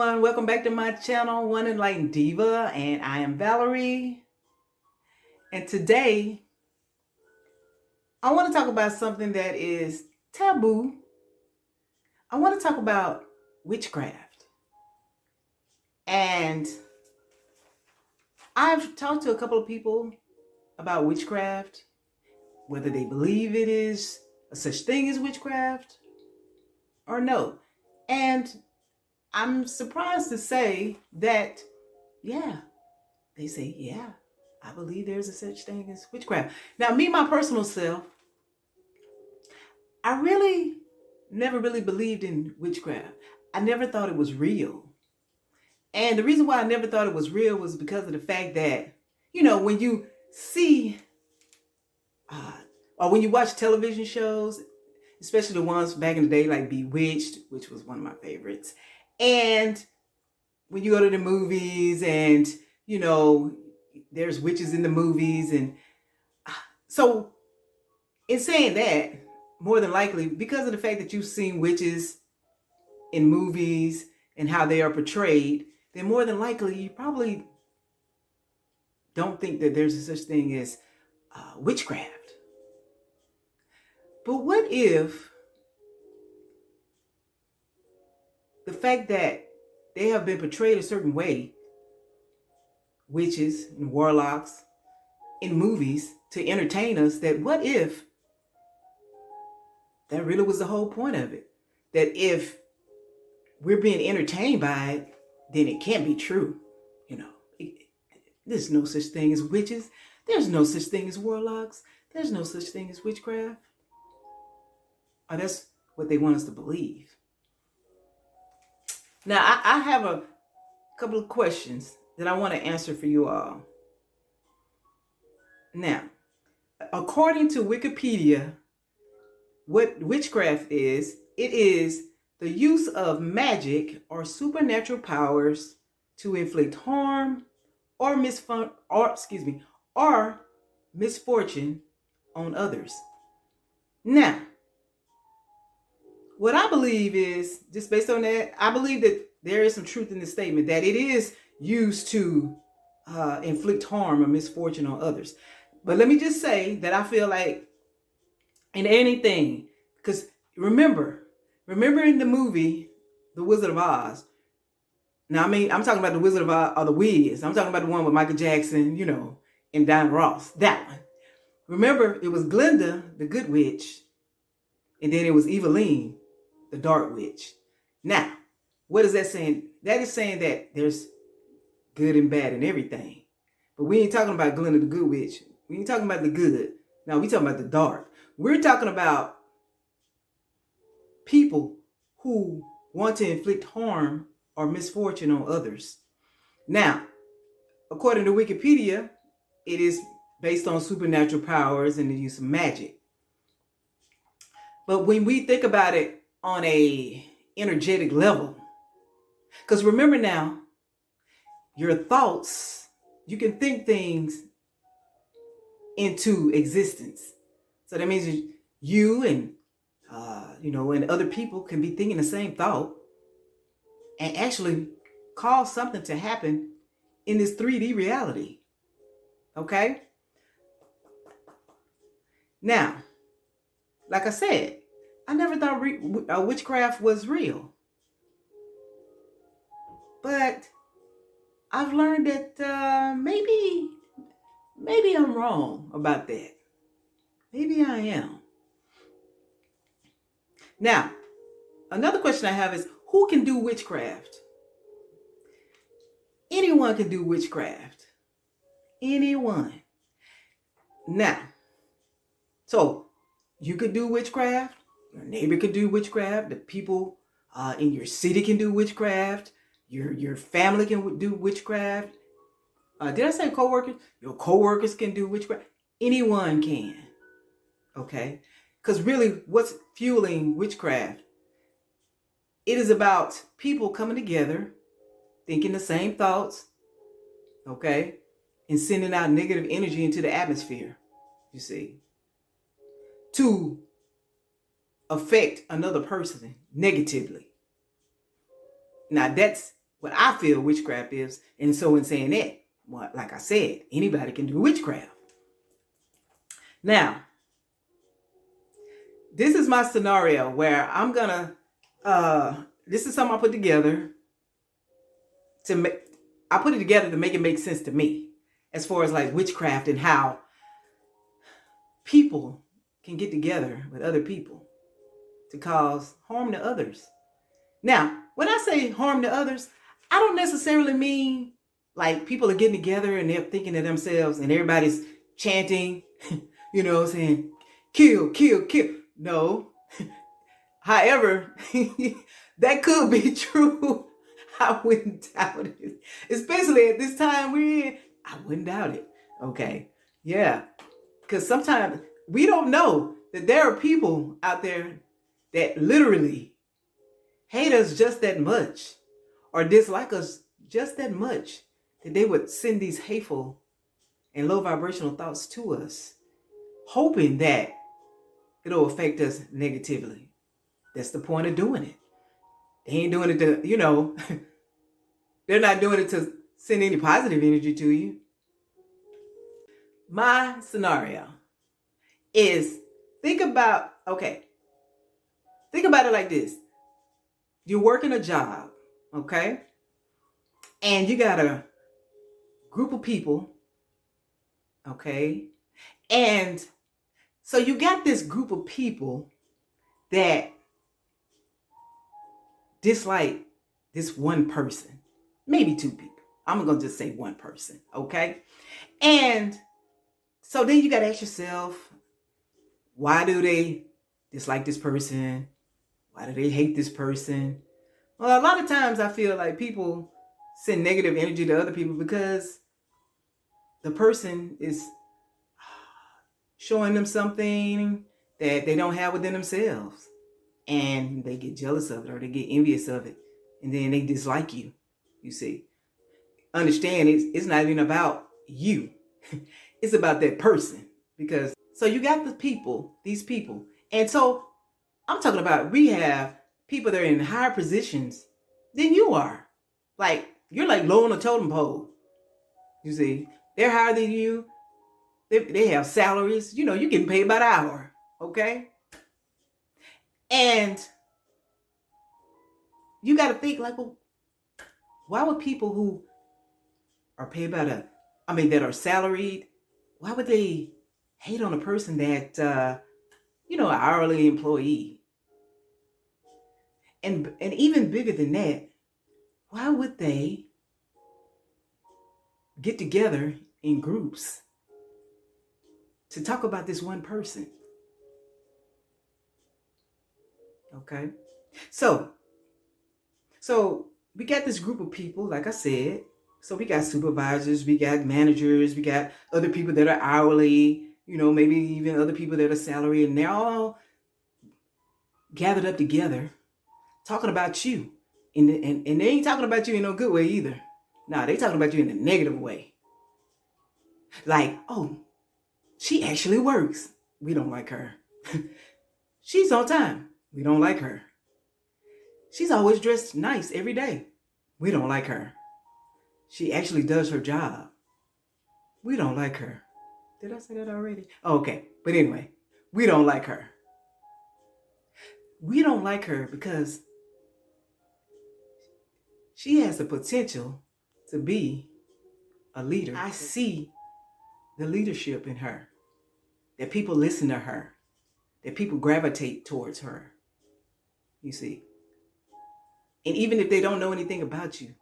everyone. Welcome back to my channel, One Enlightened Diva, and I am Valerie. And today, I want to talk about something that is taboo. I want to talk about witchcraft. And I've talked to a couple of people about witchcraft, whether they believe it is a such thing as witchcraft or no. And I'm surprised to say that, yeah, they say, yeah, I believe there's a such thing as witchcraft. Now, me, my personal self, I really never really believed in witchcraft. I never thought it was real. And the reason why I never thought it was real was because of the fact that, when you see, or when you watch television shows, especially the ones back in the day like Bewitched, which was one of my favorites, and when you go to the movies and, there's witches in the movies. And so in saying that, more than likely, because of the fact that you've seen witches in movies and how they are portrayed, then more than likely you probably don't think that there's a such thing as witchcraft. But what if the fact that they have been portrayed a certain way, witches and warlocks, in movies to entertain us, that what if that really was the whole point of it? That if we're being entertained by it, then it can't be true. There's no such thing as witches. There's no such thing as warlocks. There's no such thing as witchcraft. Or that's what they want us to believe. Now, I have a couple of questions that I want to answer for you all. Now, according to Wikipedia, what witchcraft is, it is the use of magic or supernatural powers to inflict harm or misfortune on others. Now, what I believe is, just based on that, I believe that there is some truth in the statement that it is used to inflict harm or misfortune on others. But let me just say that I feel like in anything, because remember in the movie, The Wizard of Oz. Now, I'm talking about The Wizard of Oz, or The Wiz. I'm talking about the one with Michael Jackson, and Diana Ross. That one. Remember, it was Glinda, the good witch, and then it was Eveline, the dark witch. Now, what is that saying? That is saying that there's good and bad in everything. But we ain't talking about Glinda, the good witch. We ain't talking about the good. Now, we talking about the dark. We're talking about people who want to inflict harm or misfortune on others. Now, according to Wikipedia, it is based on supernatural powers and the use of magic. But when we think about it on a energetic level, because remember now, your thoughts, you can think things into existence. So that means you and and other people can be thinking the same thought and actually cause something to happen in this 3D reality. Okay? Now, like I said, I never thought witchcraft was real. But I've learned that maybe I'm wrong about that. Maybe I am. Now, another question I have is, who can do witchcraft? Anyone can do witchcraft. Anyone. Now, so you could do witchcraft. Your neighbor could do witchcraft. The people in your city can do witchcraft. Your family can do witchcraft. Did I say co-workers? Your co-workers can do witchcraft. Anyone can. Okay? Because really, what's fueling witchcraft? It is about people coming together, thinking the same thoughts, okay? And sending out negative energy into the atmosphere, you see, to affect another person negatively. Now, that's what I feel witchcraft is. And so in saying that, well, like I said, anybody can do witchcraft. Now, this is my scenario where I'm gonna, this is something I put together I put it together to make it make sense to me as far as like witchcraft and how people can get together with other people to cause harm to others. Now, when I say harm to others, I don't necessarily mean like people are getting together and they're thinking to themselves and everybody's chanting, saying, kill, kill, kill. No. However, that could be true. I wouldn't doubt it. Especially at this time we're in, I wouldn't doubt it. Okay. Yeah. Because sometimes we don't know that there are people out there that literally hate us just that much or dislike us just that much that they would send these hateful and low vibrational thoughts to us, hoping that it'll affect us negatively. That's the point of doing it. They ain't doing it to, they're not doing it to send any positive energy to you. My scenario is think about it like this. You're working a job, okay? And you got a group of people, okay? And so you got this group of people that dislike this one person, maybe two people. I'm going to just say one person, okay? And so then you got to ask yourself, why do they dislike this person? Why do they hate this person? Well, a lot of times I feel like people send negative energy to other people because the person is showing them something that they don't have within themselves. And they get jealous of it or they get envious of it. And then they dislike you, you see. Understand it's not even about you. It's about that person. Because, so you got these people. And so I'm talking about we have people that are in higher positions than you are. Like, you're like low on the totem pole. You see, they're higher than you. They have salaries. You're getting paid by the hour. Okay? And you got to think like, well, why would people who are paid by that are salaried, why would they hate on a person that, an hourly employee? And even bigger than that, why would they get together in groups to talk about this one person? Okay. So we got this group of people, like I said. So we got supervisors, we got managers, we got other people that are hourly, maybe even other people that are salary, and they're all gathered up together talking about you. And they ain't talking about you in no good way either. Nah, they talking about you in a negative way. Like, oh, she actually works. We don't like her. She's on time. We don't like her. She's always dressed nice every day. We don't like her. She actually does her job. We don't like her. Did I say that already? Oh, okay. But anyway, we don't like her. We don't like her because she has the potential to be a leader. I see the leadership in her. That people listen to her. That people gravitate towards her. You see. And even if they don't know anything about you,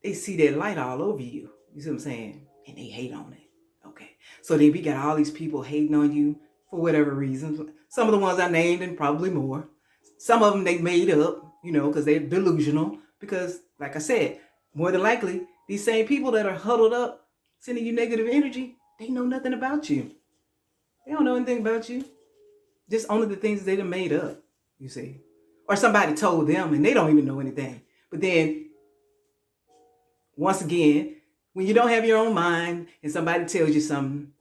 they see that light all over you. You see what I'm saying? And they hate on it. Okay. So then we got all these people hating on you for whatever reasons. Some of the ones I named and probably more. Some of them they made up, because they're delusional. Because, like I said, more than likely, these same people that are huddled up, sending you negative energy, they know nothing about you. They don't know anything about you. Just only the things they done made up, you see. Or somebody told them and they don't even know anything. But then, once again, when you don't have your own mind and somebody tells you something,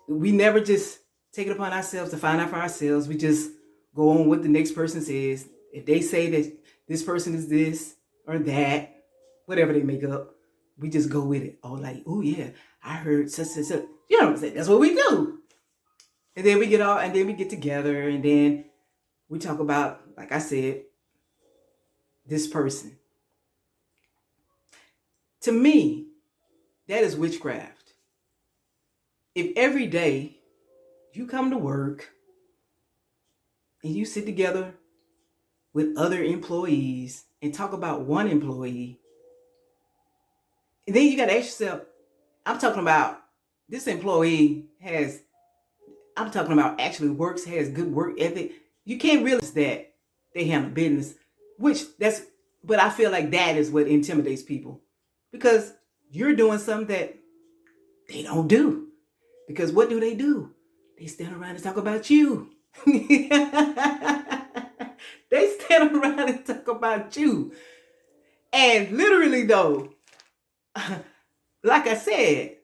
we never just take it upon ourselves to find out for ourselves. We just go on what the next person says. If they say that this person is this, or that, whatever they make up. We just go with it. Oh, like, oh yeah, I heard such and such. You know what I'm saying? That's what we do. And then we get together, and then we talk about, like I said, this person. To me, that is witchcraft. If every day you come to work and you sit together with other employees and talk about one employee, and then you got to ask yourself, I'm talking about this employee actually works, has good work ethic. You can't realize that they handle business, but I feel like that is what intimidates people, because you're doing something that they don't do. Because what do? They stand around and talk about you. They stand around and talk about you. And literally though, like I said,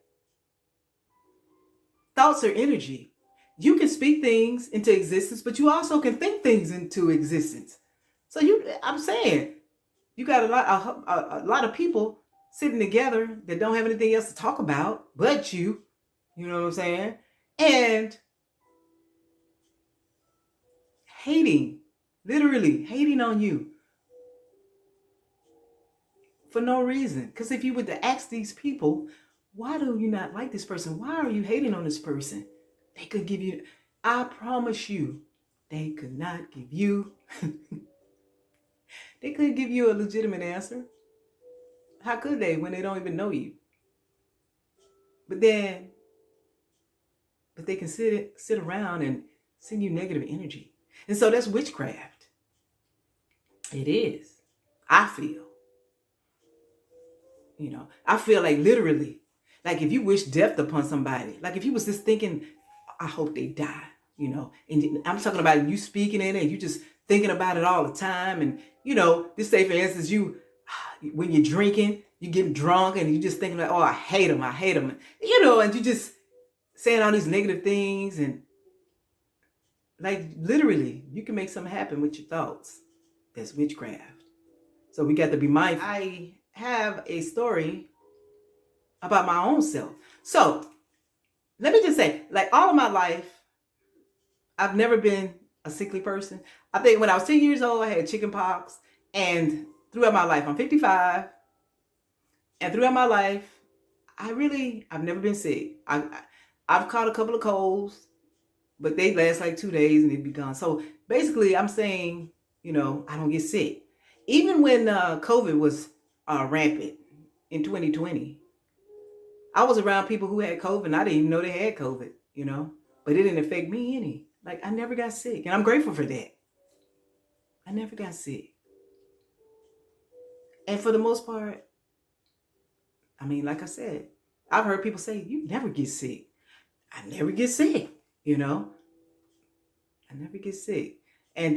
thoughts are energy. You can speak things into existence, but you also can think things into existence. So I'm saying, you got a lot of people sitting together that don't have anything else to talk about but you. You know what I'm saying? And literally hating on you for no reason. Because if you were to ask these people, why do you not like this person? Why are you hating on this person? They could give you, I promise you, they could not give you, they couldn't give you a legitimate answer. How could they when they don't even know you? But they can sit around and send you negative energy. And so that's witchcraft. It is. I feel. I feel like literally, like if you wish death upon somebody, like if you was just thinking, I hope they die, and I'm talking about you speaking in it and you just thinking about it all the time. And, this say for instance, when you're drinking, you get drunk and you just thinking like, oh, I hate them. And you just saying all these negative things, and like literally you can make something happen with your thoughts. That's witchcraft. So we got to be mindful. I have a story about my own self. So let me just say, like all of my life, I've never been a sickly person. I think when I was 10 years old, I had chicken pox. And throughout my life, I'm 55. And throughout my life, I've never been sick. I've caught a couple of colds, but they last like 2 days and they'd be gone. So basically, I'm saying, I don't get sick. Even when COVID was rampant in 2020, I was around people who had COVID and I didn't even know they had COVID, but it didn't affect me any. Like I never got sick, and I'm grateful for that. I never got sick. And for the most part, I mean, like I said, I've heard people say, you never get sick. I never get sick, I never get sick. And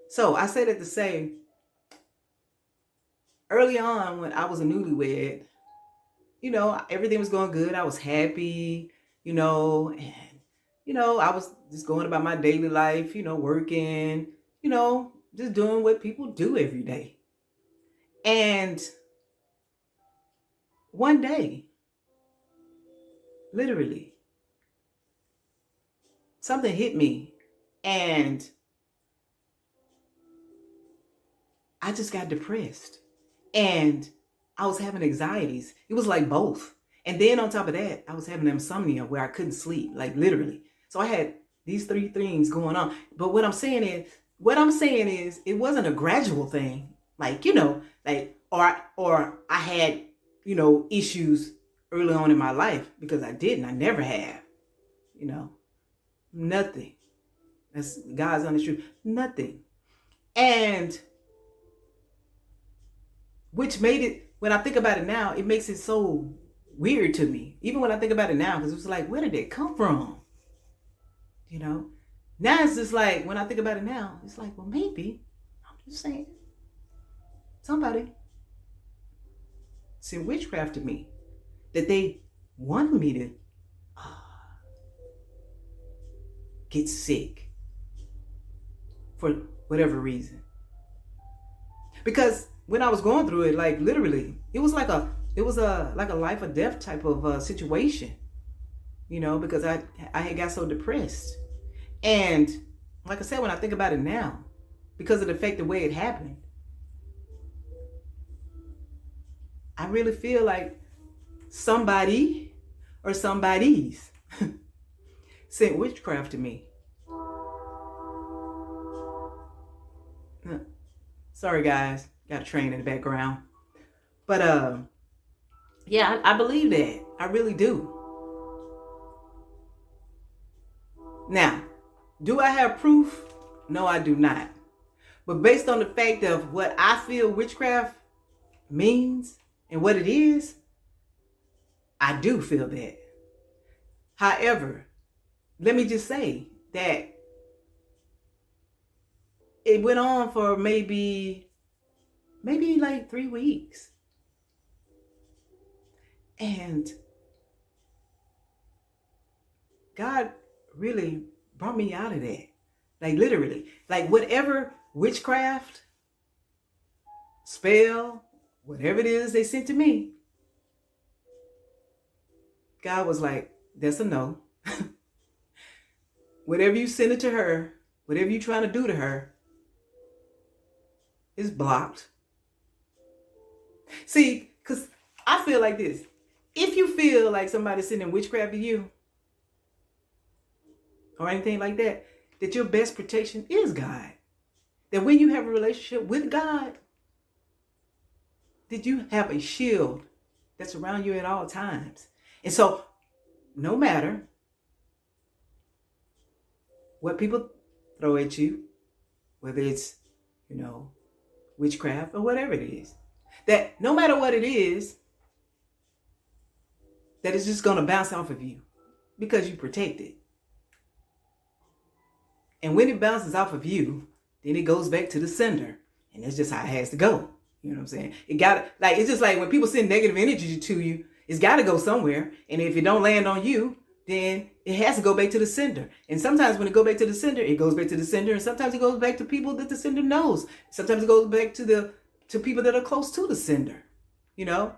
so I say that to say, early on when I was a newlywed, everything was going good. I was happy, and, I was just going about my daily life, working, just doing what people do every day. And one day, literally, something hit me and I just got depressed. And I was having anxieties. It was like both. And then on top of that, I was having insomnia where I couldn't sleep, like literally. So I had these three things going on. But what I'm saying is it wasn't a gradual thing. Like, or I had, issues early on in my life, because I didn't. I never have, nothing. That's God's honest truth. Nothing. And which made it, when I think about it now, it makes it so weird to me. Even when I think about it now, because it was like, where did it come from? Now it's just like, when I think about it now, it's like, well, maybe, I'm just saying, somebody sent witchcraft to me, that they wanted me to get sick for whatever reason. Because when I was going through it, like literally, it was like a life or death type of situation, because I had got so depressed. And like I said, when I think about it now, because of the fact the way it happened, I really feel like somebody or somebody's sent witchcraft to me. Sorry guys, got a train in the background. But yeah, I believe that. I really do. Now, do I have proof? No, I do not. But based on the fact of what I feel witchcraft means and what it is, I do feel that. However, let me just say that it went on for maybe like 3 weeks. And God really brought me out of that. Like literally, like whatever witchcraft, spell, whatever it is they sent to me, God was like, that's a no. Whatever you send it to her, whatever you trying to do to her, is blocked. See, because I feel like this. If you feel like somebody's sending witchcraft to you or anything like that, that your best protection is God. That when you have a relationship with God, that you have a shield that's around you at all times. And so no matter what people throw at you, whether it's, witchcraft or whatever it is, that no matter what it is, that it's just going to bounce off of you because you protect it. And when it bounces off of you, then it goes back to the sender. And that's just how it has to go. You know what I'm saying? It's just like when people send negative energy to you, it's got to go somewhere. And if it don't land on you, then it has to go back to the sender. And sometimes when it goes back to the sender, it goes back to the sender. And sometimes it goes back to people that the sender knows. Sometimes it goes back to people that are close to the sender, And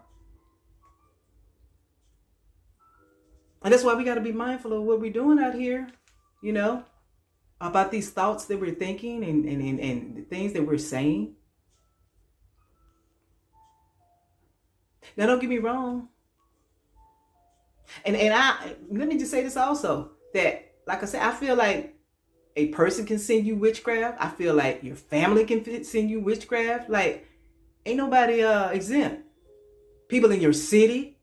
that's why we got to be mindful of what we're doing out here, about these thoughts that we're thinking and the things that we're saying. Now, don't get me wrong. And let me just say this also, that, like I said, I feel like a person can send you witchcraft. I feel like your family can send you witchcraft. Like, ain't nobody exempt. People in your city.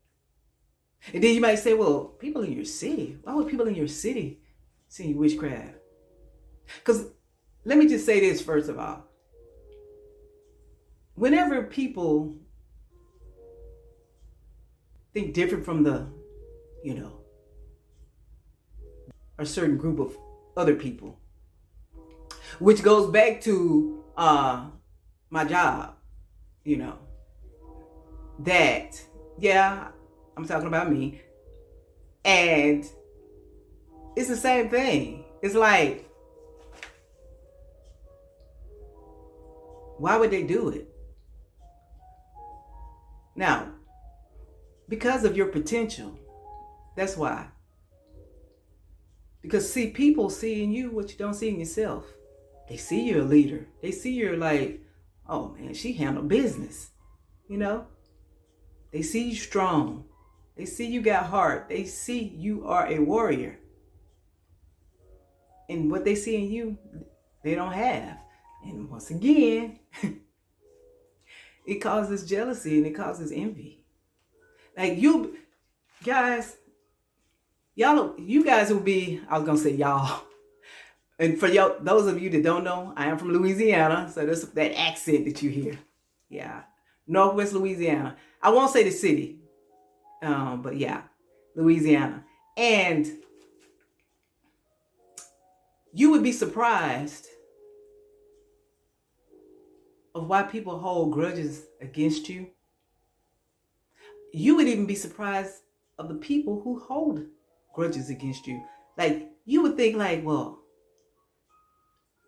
And then you might say, well, people in your city. Why would people in your city send you witchcraft? Because let me just say this first of all. Whenever people think different from the, a certain group of other people, which goes back to my job, that, yeah, I'm talking about me. And it's the same thing. It's like, why would they do it? Now, because of your potential. That's why. Because see, people see in you what you don't see in yourself. They see you're a leader. They see you're like, oh man, she handled business. They see you strong. They see you got heart. They see you are a warrior. And what they see in you, they don't have. And once again, it causes jealousy and it causes envy. Like you guys will be, I was going to say y'all. And for those of you that don't know, I am from Louisiana. So that's that accent that you hear. Yeah. Northwest Louisiana. I won't say the city. But yeah, Louisiana. And you would be surprised of why people hold grudges against you. You would even be surprised of the people who hold grudges against you. Like, you would think like, well,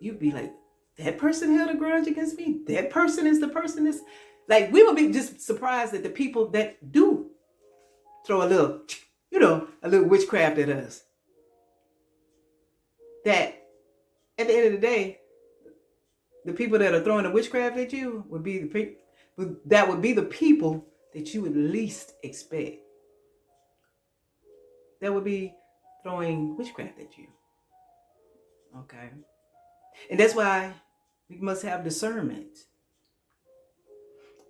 you'd be like, that person held a grudge against me. That person is the person that's like, we would be just surprised at the people that do throw a little, a little witchcraft at us. That at the end of the day, the people that are throwing the witchcraft at you would be the people that you would least expect. That would be throwing witchcraft at you. Okay. And that's why we must have discernment.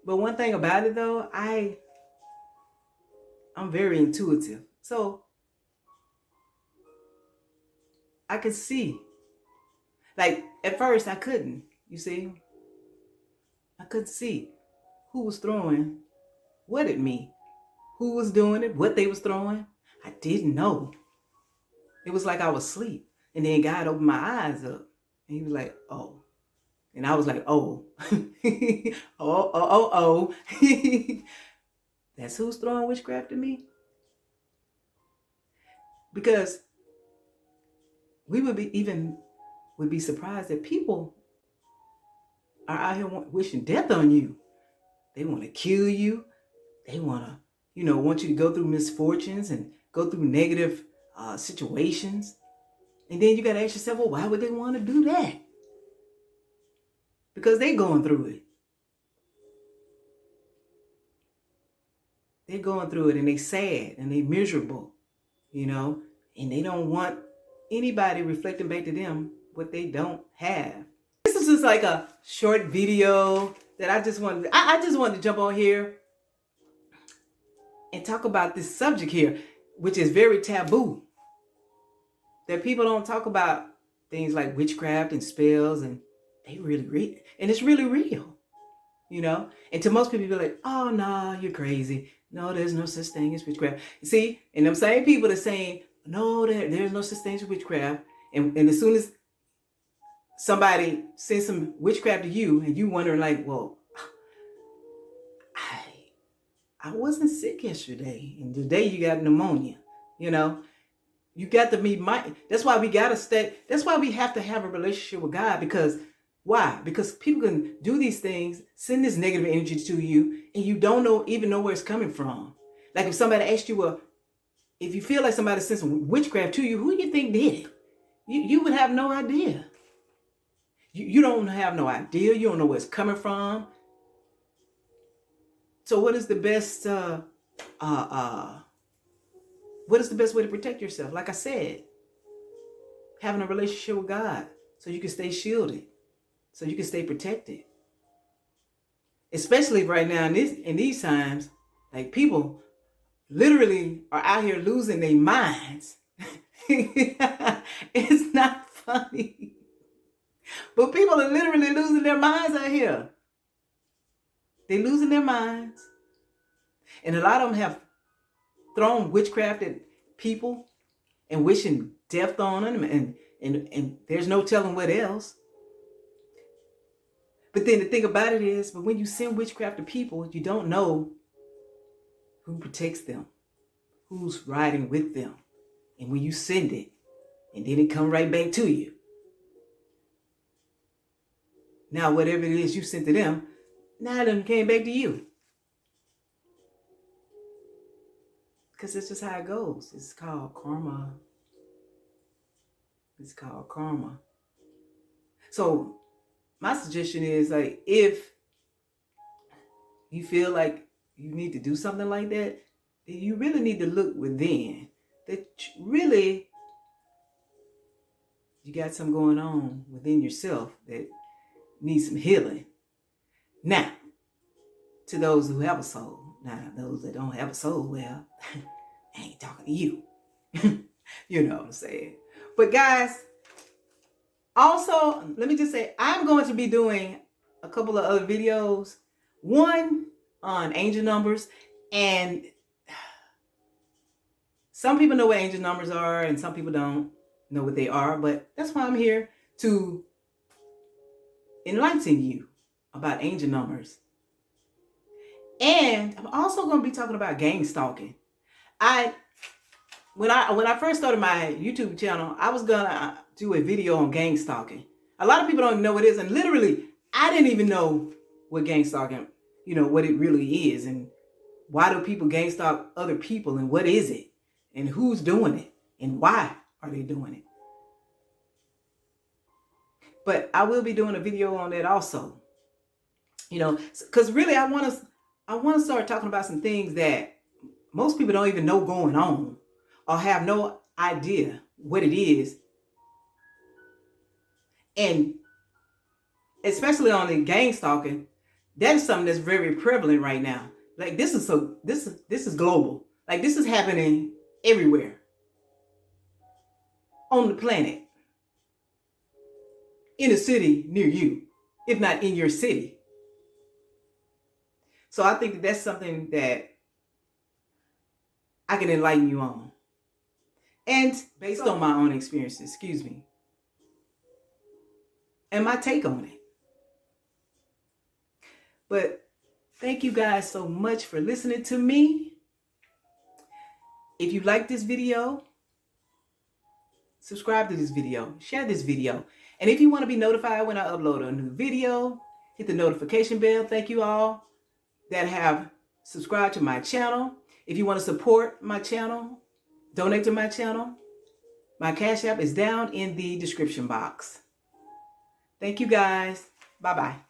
But one thing about it though, I'm very intuitive. So I could see. Like at first I couldn't, you see? I couldn't see who was throwing what at me, who was doing it, what they was throwing. I didn't know. It was like I was asleep. And then God opened my eyes up. And he was like, oh. And I was like, oh. oh. That's who's throwing witchcraft at me? Because we would be surprised that people are out here wishing death on you. They want to kill you. They want to, want you to go through misfortunes and go through negative situations. And then you got to ask yourself, well, why would they want to do that? Because they're going through it. They're going through it and they sad and they miserable, and they don't want anybody reflecting back to them what they don't have. This is just like a short video that I just wanted to jump on here and talk about this subject here, which is very taboo. That people don't talk about things like witchcraft and spells, and they really real, and it's really real, And to most people, be like, "Oh no, you're crazy. No, there's no such thing as witchcraft." See, and them same people are saying, "No, there's no such thing as witchcraft," and as soon as somebody sends some witchcraft to you, and you wondering like, "Well, I wasn't sick yesterday, and today you got pneumonia," You got to be that's why we got to stay. That's why we have to have a relationship with God. Because why? Because people can do these things, send this negative energy to you, and you don't even know where it's coming from. Like if somebody asked you, well, if you feel like somebody sent some witchcraft to you, who do you think did it? You would have no idea. You don't have no idea. You don't know where it's coming from. So what is the best what is the best way to protect yourself? Like I said, having a relationship with God so you can stay shielded, so you can stay protected. Especially right now in these times, like people literally are out here losing their minds. It's not funny. But people are literally losing their minds out here. They're losing their minds. And a lot of them have thrown witchcraft at people and wishing death on them, and there's no telling what else. But then the thing about it is, but when you send witchcraft to people, you don't know who protects them, who's riding with them. And when you send it, and then it come right back to you. Now whatever it is you sent to them, now it came back to you. Because it's just how it goes. It's called karma. It's called karma. So my suggestion is, like, if you feel like you need to do something like that, then you really need to look within. That really you got something going on within yourself that needs some healing. Now, to those who have a soul. Now, those that don't have a soul, well, I ain't talking to you. You know what I'm saying? But guys, also, let me just say, I'm going to be doing a couple of other videos. One on angel numbers. And some people know what angel numbers are, and some people don't know what they are. But that's why I'm here, to enlighten you about angel numbers. And I'm also going to be talking about gang stalking. When I first started my YouTube channel, I was going to do a video on gang stalking. A lot of people don't even know what it is. And literally, I didn't even know what gang stalking, what it really is. And why do people gang stalk other people? And what is it? And who's doing it? And why are they doing it? But I will be doing a video on that also. Because really I want to start talking about some things that most people don't even know going on or have no idea what it is. And especially on the gang stalking, that is something that's very prevalent right now. Like this is global. Like this is happening everywhere on the planet, in a city near you, if not in your city. So I think that that's something that I can enlighten you on. And based on my own experiences, and my take on it. But thank you guys so much for listening to me. If you like this video, subscribe to this video, share this video. And if you want to be notified when I upload a new video, hit the notification bell. Thank you all that have subscribed to my channel. If you want to support my channel, donate to my channel, my Cash App is down in the description box. Thank you guys. Bye-bye.